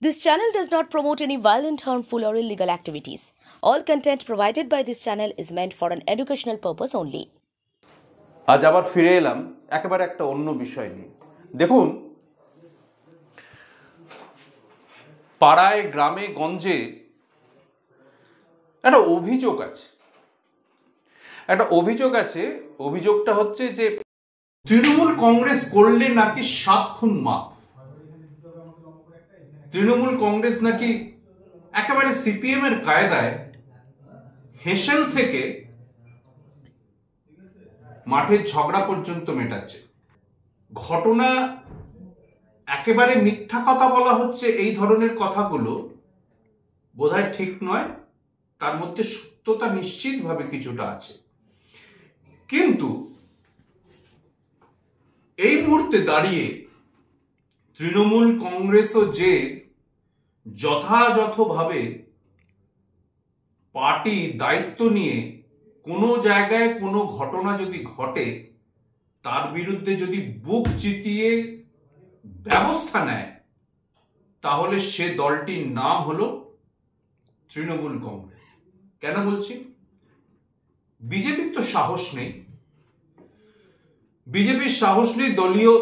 This channel does not promote any violent, harmful, or illegal activities. All content provided by this channel is meant for an educational purpose only. আজ আবার ফিরে এলাম একেবারে একটা অন্য বিষয় নিয়ে। দেখুন, পাড়ায় গ্রামে গঞ্জে একটা অভিযোগ আছে। অভিযোগটা হচ্ছে যে তৃণমূল কংগ্রেস করলে নাকি 7 খুন মাফ। তৃণমূল কংগ্রেস নাকি একেবারে সিপিএম এর কায়দায় হেসেল থেকে মাঠের ঝগড়া পর্যন্ত মেটাচ্ছে। ঘটনা একেবারে মিথ্যা কথা বলা হচ্ছে, এই ধরনের কথাগুলো বোধহয় ঠিক নয়। তার মধ্যে সত্যতা নিশ্চিতভাবে কিছুটা আছে, কিন্তু এই মুহূর্তে দাঁড়িয়ে তৃণমূল কংগ্রেসও যে যথাযথভাবে পার্টি দায়িত্ব নিয়ে কোনো জায়গায় কোনো ঘটনা যদি ঘটে তার বিরুদ্ধে যদি বুক চিতিয়ে ব্যবস্থা নেয়, তাহলে সে দলটির নাম হলো তৃণমূল কংগ্রেস। কেন বলছি? বিজেপির তো সাহস নেই। বিজেপির সাহস নেই। দলীয়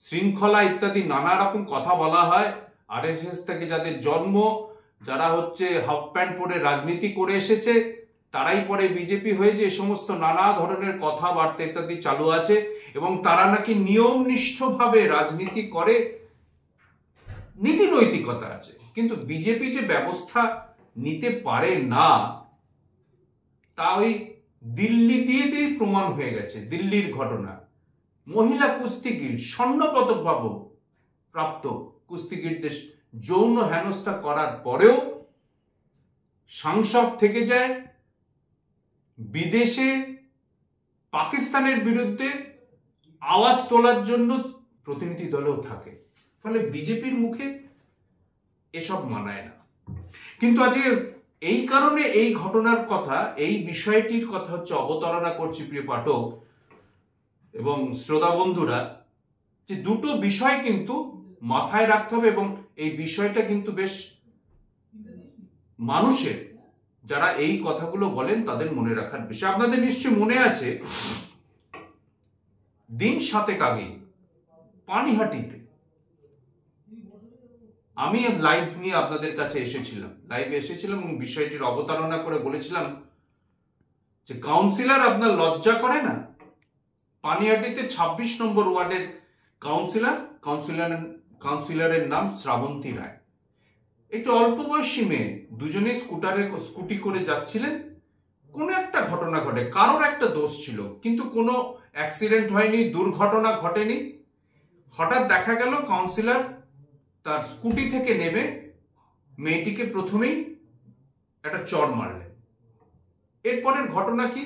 শৃঙ্খলা ইত্যাদি নানা রকম কথা বলা হয়। আরএসএস থেকে যাদের জন্ম, যারা হচ্ছে হাফ প্যান্ট পরে রাজনীতি করে এসেছে, তারাই পরে বিজেপি হয়েছে, এই সমস্ত নানা ধরনের কথাবার্তা ইত্যাদি চালু আছে। এবং তারা নাকি নিয়মনিষ্ঠভাবে রাজনীতি করে, নীতি নৈতিকতা আছে। কিন্তু বিজেপি যে ব্যবস্থা নিতে পারে না, তা ওই দিল্লি দিয়েই প্রমাণ হয়ে গেছে। দিল্লির ঘটনা, মহিলা কুস্তিগির, স্বর্ণপদক প্রাপ্ত কুস্তিগিরদের যৌন হেনস্থা করার পরেও সাংসদ থেকে যায়, বিদেশে পাকিস্তানের বিরুদ্ধে আওয়াজ তোলার জন্য প্রতিনিধি দলেও থাকে। ফলে বিজেপির মুখে এসব মানায় না। কিন্তু আজকে এই কারণে এই ঘটনার কথা, এই বিষয়টির কথা হচ্ছে অবতারণা করছি প্রিয় পাঠক এবং শ্রোতা বন্ধুরা, যে দুটো বিষয় কিন্তু মাথায় রাখতে হবে। এবং এই বিষয়টা কিন্তু বেশ মানুষের, যারা এই কথাগুলো বলেন তাদের মনে রাখার বিষয়। আপনাদের নিশ্চয়ই মনে আছে, দিন 7 আগে পানিহাটিতে আমি লাইভ নিয়ে আপনাদের কাছে লাইভে এসেছিলাম এবং বিষয়টির অবতারণা করে বলেছিলাম যে কাউন্সিলর আপনার লজ্জা করে না? পানিহাটিতে 26 নম্বর ওয়ার্ডের কাউন্সিলরের নাম শ্রাবন্তী রায়। একটু অল্প বয়সী মেয়ে, দুজনে স্কুটি করে যাচ্ছিলেন। কোনো একটা ঘটনা ঘটে, কারোর একটা দোষ ছিল, কিন্তু কোনো অ্যাক্সিডেন্ট হয়নি, দুর্ঘটনা ঘটেনি। হঠাৎ দেখা গেল কাউন্সিলর তার স্কুটি থেকে নেমে মেয়েটিকে প্রথমেই একটা চড় মারলেন। এরপরের ঘটনা কি?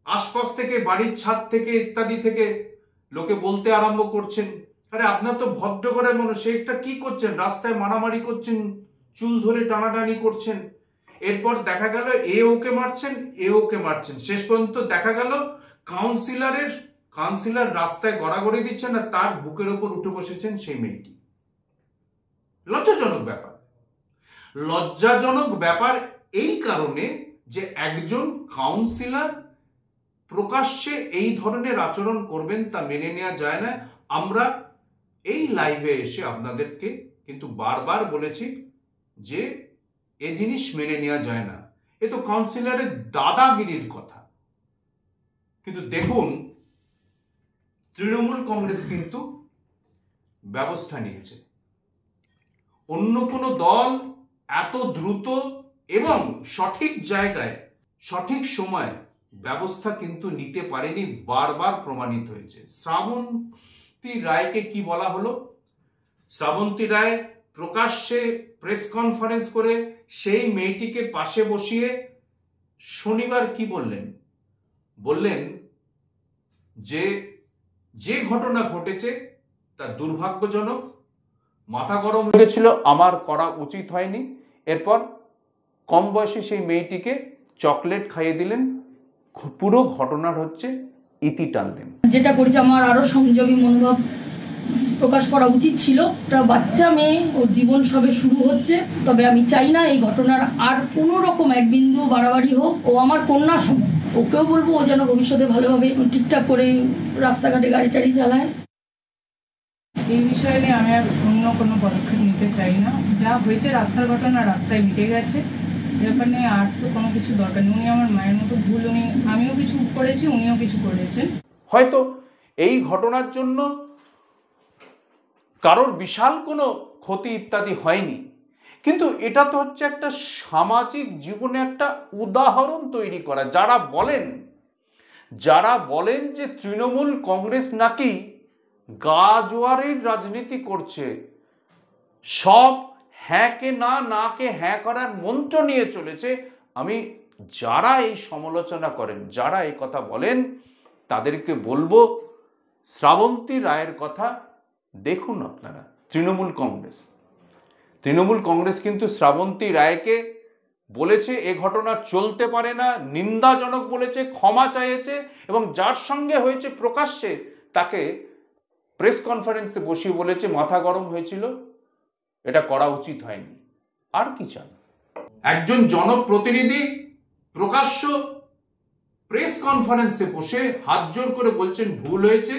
আশপাশ থেকে, বাড়ির ছাদ থেকে ইত্যাদি থেকে লোকে বলতে আরম্ভ করছেন, আরে আপনার তো ভদ্র করে মানুষ, একটা কি করছেন, রাস্তায় মারামারি করছেন, চুল ধরে টানাটানি করছেন। এরপর দেখা গেল এ ওকে মারছেন। শেষ পর্যন্ত দেখা গেল কাউন্সিলর রাস্তায় গড়াগড়ি দিচ্ছেন আর তার বুকের ওপর উঠে বসেছেন সেই মেয়েটি। লজ্জাজনক ব্যাপার এই কারণে যে একজন কাউন্সিলর প্রকাশ্যে এই ধরনের আচরণ করবেন তা মেনে নেওয়া যায় না। আমরা এই লাইভে এসে আপনাদেরকে কিন্তু বারবার বলেছি যে এ জিনিস মেনে নেওয়া যায় না। এ তো কাউন্সিলরের দাদাগিরির কথা। কিন্তু দেখুন, তৃণমূল কংগ্রেস কিন্তু ব্যবস্থা নিয়েছে। অন্য কোনো দল এত দ্রুত এবং সঠিক জায়গায় সঠিক সময় ব্যবস্থা কিন্তু নিতে পারেনি, বারবার প্রমাণিত হয়েছে। শ্রাবন্তী রায়কে কি বলা হলো? শ্রাবন্তী রায় প্রকাশ্যে প্রেস কনফারেন্স করে সেই মেয়েটিকে পাশে বসিয়ে শনিবার কি বললেন যে ঘটনা ঘটেছে তা দুর্ভাগ্যজনক, মাথা গরম হয়ে গেছিল, আমার করা উচিত হয়নি। এরপর কম বয়সে সেই মেয়েটিকে চকলেট খাইয়ে দিলেন, পুরো ঘটনার হচ্ছে ইতি টানলেন। যেটা করেছে আমার আরো সংযমী মনোভাব প্রকাশ করা উচিত ছিল। একটা বাচ্চা মেয়ে, ওর জীবন সবে শুরু হচ্ছে। তবে আমি চাই না এই ঘটনার আর কোনো রকম এক বিন্দু বাড়াবাড়ি হোক। ও আমার কন্যা সমান, ওকেও বলবো ও যেন ভবিষ্যতে ভালোভাবে ঠিকঠাক করে রাস্তাঘাটে গাড়ি টাড়ি চালায়। এই বিষয়ে নিয়ে আমি আর অন্য কোনো পদক্ষেপ নিতে চাই না। যা হয়েছে রাস্তার ঘটনা রাস্তায় মিটে গেছে, ব্যাপার নিয়ে আর তো কোনো কিছু দরকার নেই। উনি আমার মায়ের মতো ভুল, আমিও কিছু করেছি, উনিও কিছু করেছেন। হয়তো এই ঘটনার জন্য কারোর বিশাল কোনো ক্ষতি ইত্যাদি হয়নি, কিন্তু এটা তো হচ্ছে একটা সামাজিক জীবনে একটা উদাহরণ তৈরি করা। যারা বলেন যে তৃণমূল কংগ্রেস নাকি গা জোয়ারের রাজনীতি করছে, সব হ্যাঁ কে না, না কে হ্যাঁ করার মন্ত্র নিয়ে চলেছে, আমি যারা এই সমালোচনা করেন, যারা এই কথা বলেন, তাদেরকে বলবো শ্রাবন্তী রায়ের কথা দেখুন। আপনারা তৃণমূল কংগ্রেস কিন্তু শ্রাবন্তী রায়কে বলেছে এ ঘটনা চলতে পারে না, নিন্দাজনক বলেছে, ক্ষমা চাইছে, এবং যার সঙ্গে হয়েছে প্রকাশ্যে তাকে প্রেস কনফারেন্সে বসিয়ে বলেছে মাথা গরম হয়েছিল, এটা করা উচিত হয়নি। আর কি চান? একজন জনপ্রতিনিধি প্রকাশ্য প্রেস কনফারেন্সে বসে হাত জোর করে বলছেন ভুল হয়েছে,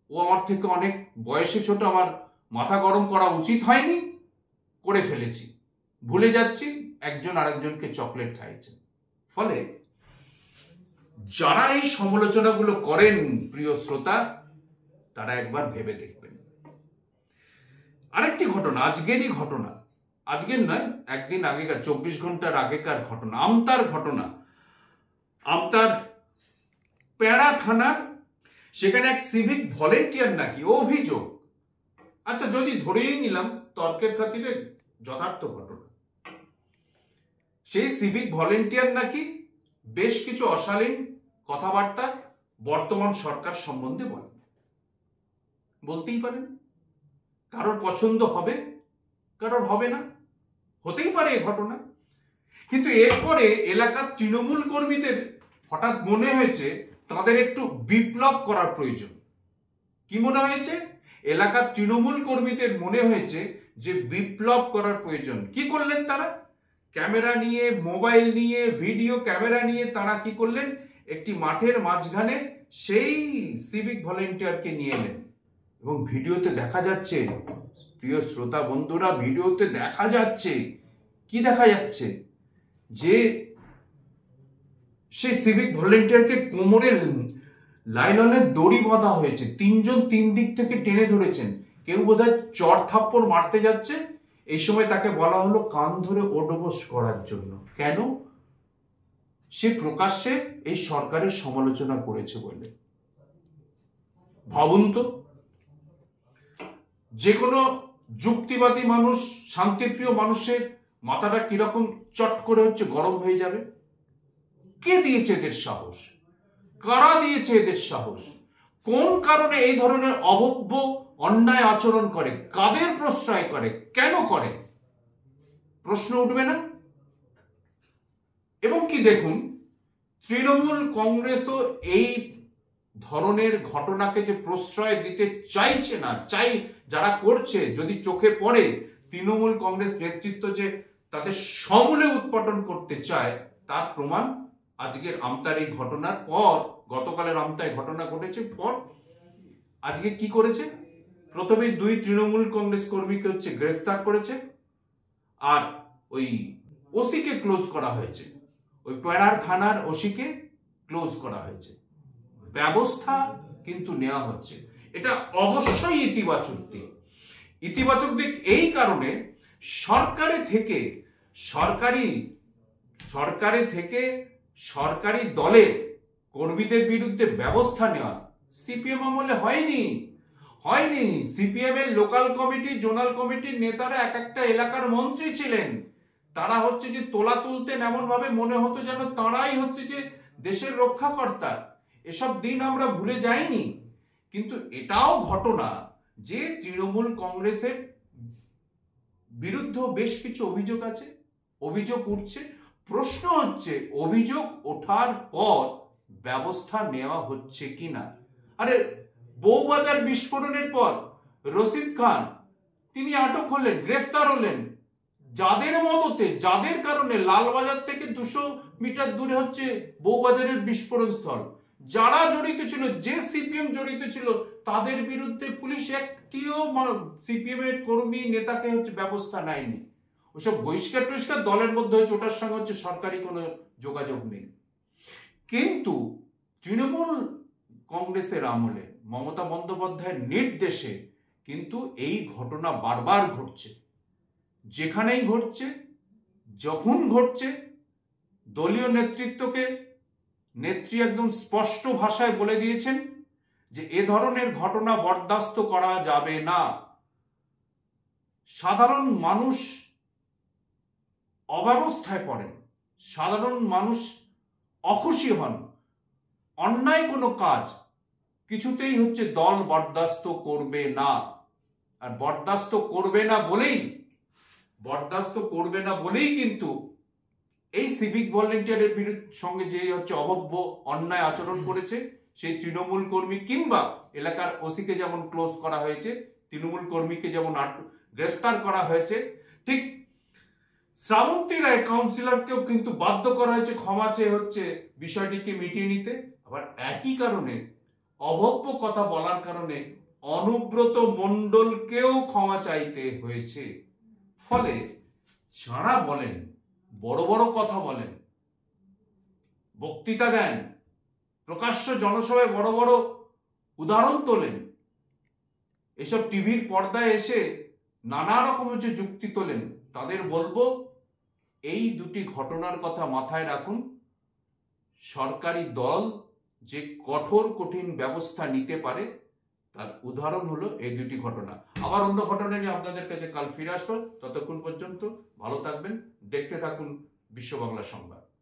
ও আমার থেকে অনেক বয়সে ছোট, আমার মাথা গরম করা উচিত হয়নি, করে ফেলেছি, ভুলে যাচ্ছি, একজন আরেকজনকে চকলেট খাইয়েছেন। ফলে যারা এই সমালোচনাগুলো করেন প্রিয় শ্রোতা, তারা একবার ভেবে দেখবেন। আরেকটি ঘটনা, আজকেরই ঘটনা, আজকের নয়, একদিন আগেকার, 24 ঘন্টার আগেকার ঘটনা, আমতার পেড়া থানার, সেখানে এক সিভিক ভলেন্টিয়ার নাকি, অভিযোগ, আচ্ছা যদি ধরেই নিলাম তর্কের খাতিরে যথার্থ ঘটনা, সেই সিভিক ভলেন্টিয়ার নাকি বেশ কিছু অশালীন কথাবার্তা বর্তমান সরকার সম্বন্ধে বলতেই পারেন। কারোর পছন্দ হবে, কারোর হবে না, হতেই পারে এই ঘটনা। কিন্তু এরপরে এলাকার তৃণমূল কর্মীদের হঠাৎ মনে হয়েছে তাদের একটু বিপ্লব করার প্রয়োজন। কি মনে হয়েছে? এলাকার তৃণমূল কর্মীদের মনে হয়েছে যে বিপ্লব করার প্রয়োজন। কি করলেন তারা? ক্যামেরা নিয়ে, মোবাইল নিয়ে, ভিডিও ক্যামেরা নিয়ে তারা কি করলেন, একটি মাঠের মাঝখানে সেই সিভিক ভলেন্টিয়ারকে নিয়ে এলেন, এবং ভিডিওতে দেখা যাচ্ছে, প্রিয় শ্রোতা বন্ধুরা, ভিডিওতে দেখা যাচ্ছে, কি দেখা যাচ্ছে, যে সেই সিভিক ভলেন্টিয়ারকে কোমরে লাইলনের দড়ি বাঁধা হয়েছে, 3 জন 3 দিক থেকে টেনে ধরেছেন, কেউ বোধহয় চড় থাপ্পড় মারতে যাচ্ছে, এই সময় তাকে বলা হলো কান ধরে ওঠবোস করার জন্য। কেন? সে প্রকাশ্যে এই সরকারের সমালোচনা করেছে বলে। ভাবুন তো, যে কোনো যুক্তিবাদী মানুষ, শান্তিপ্রিয় মানুষের মাথাটা কিরকম চট করে হচ্ছে গরম হয়ে যাবে। কে দিয়েছে এদের সাহস? কারা দিয়েছে এদের সাহস? কোন কারণে এই ধরনের অভব্য অন্যায় আচরণ করে? কাদের প্রশ্রয় করে? কেন করে? প্রশ্ন উঠবে না? এবং কি দেখুন, তৃণমূল কংগ্রেসও এই ধরনের ঘটনাকে যে প্রশ্রয় দিতে চাইছে না, যারা করছে, যদি চোখে পড়ে তৃণমূল কংগ্রেস নেতৃত্ব যে তাদের সমূলে উৎপাটন করতে চায়, তার প্রমাণ আজকের আমতার এই ঘটনার পর, গতকালের আমতায় ঘটনা ঘটেছে পর, আজকে কি করেছে? প্রথমে 2 তৃণমূল কংগ্রেস কর্মীকে হচ্ছে গ্রেফতার করেছে, আর ওই ওসিকে ক্লোজ করা হয়েছে, ওই পেড়ার থানার ওসিকে ক্লোজ করা হয়েছে। ব্যবস্থা কিন্তু নেওয়া হচ্ছে, এটা অবশ্যই ইতিবাচক দিক। ইতিবাচক দিক এই কারণে, সরকারি দলের কর্মীদের বিরুদ্ধে ব্যবস্থা নেওয়া সিপিএম আমলে হয়নি। সিপিএম এর লোকাল কমিটি, জোনাল কমিটির নেতারা এক একটা এলাকার মন্ত্রী ছিলেন, তারা হচ্ছে যে তোলা তুলতেন, এমন ভাবে মনে হতো যেন তারাই হচ্ছে যে দেশের রক্ষাকর্তা। এসব দিন আমরা ভুলে যাইনি। কিন্তু এটাও ঘটনা যে তৃণমূল কংগ্রেসের বিরুদ্ধে বেশ কিছু অভিযোগ আছে, অভিযোগ উঠছে। প্রশ্ন হচ্ছে অভিযোগ ওঠার পর ব্যবস্থা নেওয়া হচ্ছে কিনা। আরে বউবাজার বিস্ফোরণের পর রশিদ খান তিনি আটক হলেন, গ্রেফতার হলেন। যাদের মদতে, যাদের কারণে লালবাজার থেকে 200 মিটার দূরে হচ্ছে বউবাজারের বিস্ফোরণ স্থল, যারা জড়িত ছিল, যে সিপিএম জড়িত ছিল, তাদের বিরুদ্ধে পুলিশ একটিও সিপিএম এর কর্মী নেতাকে হচ্ছে ব্যবস্থা নেয়নি। ওইসব বহিষ্কার টহিষ্কার দলের মধ্যে হচ্ছে, ওটার সঙ্গে হচ্ছে সরকারি কোনো যোগাযোগ নেই। কিন্তু তৃণমূল কংগ্রেসের আমলে মমতা বন্দ্যোপাধ্যায়ের নির্দেশে কিন্তু এই ঘটনা বারবার ঘটছে। যেখানেই ঘটছে, যখন ঘটছে, দলীয় নেতৃত্বকে নেত্রী একদম স্পষ্ট ভাষায় বলে দিয়েছেন যে এ ধরনের ঘটনা বরদাস্ত করা যাবে না। সাধারণ মানুষ অব্যবস্থায় পড়েন, সাধারণ মানুষ অখুশি হন, অন্যায় কোনো কাজ কিছুতেই হচ্ছে দল বরদাস্ত করবে না। আর বরদাস্ত করবে না বলেই কিন্তু এই সিভিক ভলেন্টিয়ারের সঙ্গে যে হচ্ছে অভব্য অন্যায় আচরণ করেছে সেই তৃণমূল কর্মী, কিংবা এলাকার ওসিকে যেমন ক্লোজ করা হয়েছে, তৃণমূল কর্মীকে যেমন গ্রেফতার করা হয়েছে, ঠিক শ্রাবন্তী রায় কাউন্সিলরকেও কিন্তু বাধ্য করা হয়েছে ক্ষমা চেয়ে হচ্ছে বিষয়টিকে মিটিয়ে নিতে। আবার একই কারণে, অভব্য কথা বলার কারণে অনুব্রত মণ্ডলকেও ক্ষমা চাইতে হয়েছে। ফলে যারা বলেন, বড় বড় কথা বলেন, বক্তৃতা দেন, প্রকাশ্য জনসভায় বড় বড় উদাহরণ তোলেন, এসব টিভির পর্দায় এসে নানা রকম হচ্ছে যুক্তি তোলেন, তাদের বলবো এই দুটি ঘটনার কথা মাথায় রাখুন। সরকারি দল যে কঠিন ব্যবস্থা নিতে পারে তার উদাহরণ হলো এই দুটি ঘটনা। আবার অন্য ঘটনা নিয়ে আপনাদের কাছে কাল ফিরে আসবো। ততক্ষণ পর্যন্ত ভালো থাকবেন, দেখতে থাকুন বিশ্ব বাংলা সংবাদ।